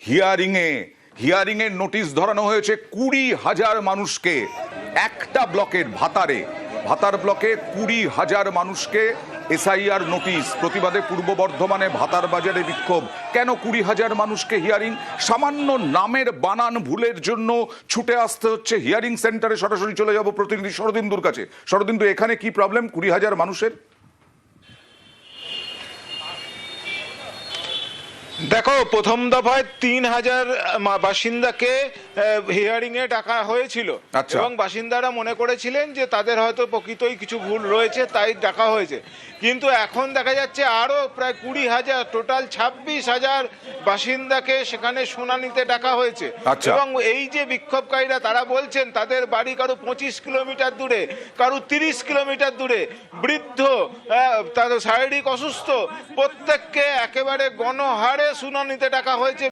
হিয়ারিংয়ের notice ধরানো হয়েছে 20,000 মানুষকে। একটা ব্লকের ভাতার ব্লকে 20,000 মানুষকে এসআইআর নোটিশ। প্রতিবাদে পূর্ব বর্ধমানে ভাতার বাজারে বিক্ষোভ। কেন 20,000 মানুষকে হিয়ারিং? সামান্য নামের বানান ভুলের জন্য ছুটে আসতে হচ্ছে হিয়ারিং সেন্টারে। সরাসরি চলে যাব প্রতিনিধি শরদিন্দুর কাছে। শরদিন্দু, এখানে কি প্রবলেম 20,000 মানুষের? দেখো, প্রথম দফায় 3,000 বাসিন্দাকে হিয়ারিং এ ডাকা হয়েছিল এবং বাসিন্দারা মনে করেছিলেন যে তাদের হয়তো প্রকৃতই কিছু ভুল রয়েছে, তাই ডাকা হয়েছে। কিন্তু এখন দেখা যাচ্ছে আরো প্রায় 20,000, টোটাল 26,000 বাসিন্দাকে সেখানে শুনানিতে ডাকা হয়েছে। এবং এই যে বিক্ষোভকারীরা, তারা বলছেন তাদের বাড়ি কারো 25 কিলোমিটার দূরে, কারো 30 কিলোমিটার দূরে, বৃদ্ধ, তাদের শারীরিক অসুস্থ, প্রত্যেককে একেবারে গণহারে শুনানিতে ডাকা হয়েছে।